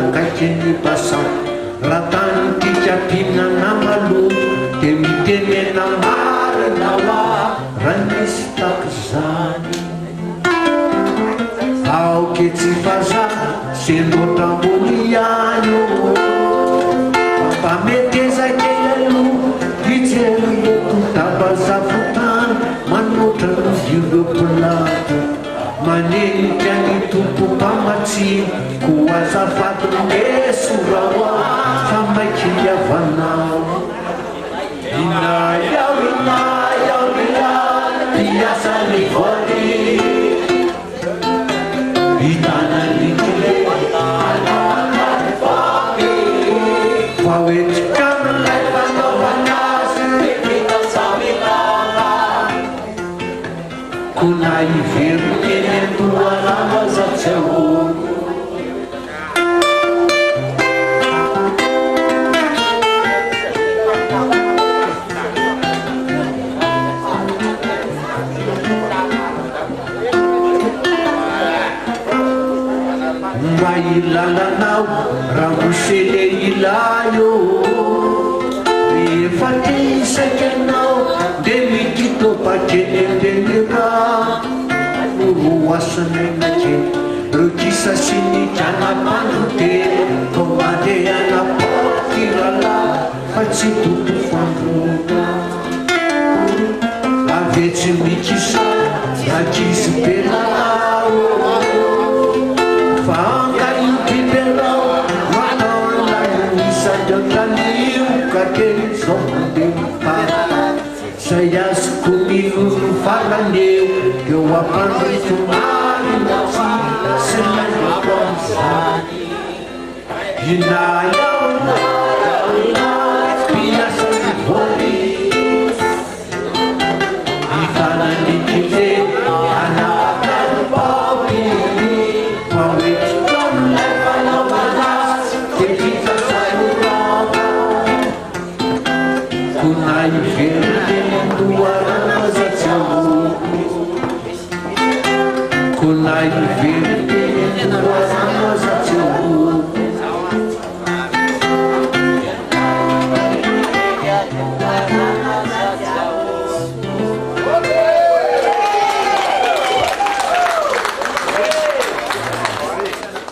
akaiky basa raha tany titrapihinana maloto dia mitenena marina hoa raha nisy takizany aoke tsy fazana sendotra ambony ihany mpametezaka aloha hitseloko tabazavotany manotra ireo pilato manenika ny tompo mpamatsiny ko azafady mesorahoa fa maiky iavanao inayao piasa ny voly hitanany kile fa oetrikamilay fanaovanazy ko na iveroteny andoaramazatsy ahono mba ilalanao raha mosele ilayo rehefa te isaky anao dia mikitopakelelenera oroasanenake reo kisa sy ny dranamandote ko mandehana portirala fa tsy toto fandrota avetsy mikisa akisy belalao fa ankaipipelao mataolanisajotranio kakely zao mandefa zay azoko minono faraneo eo ampandrifomarinatsy sy naioamizany inayao piasa ny voly ifananykile anakany paopiny fa oe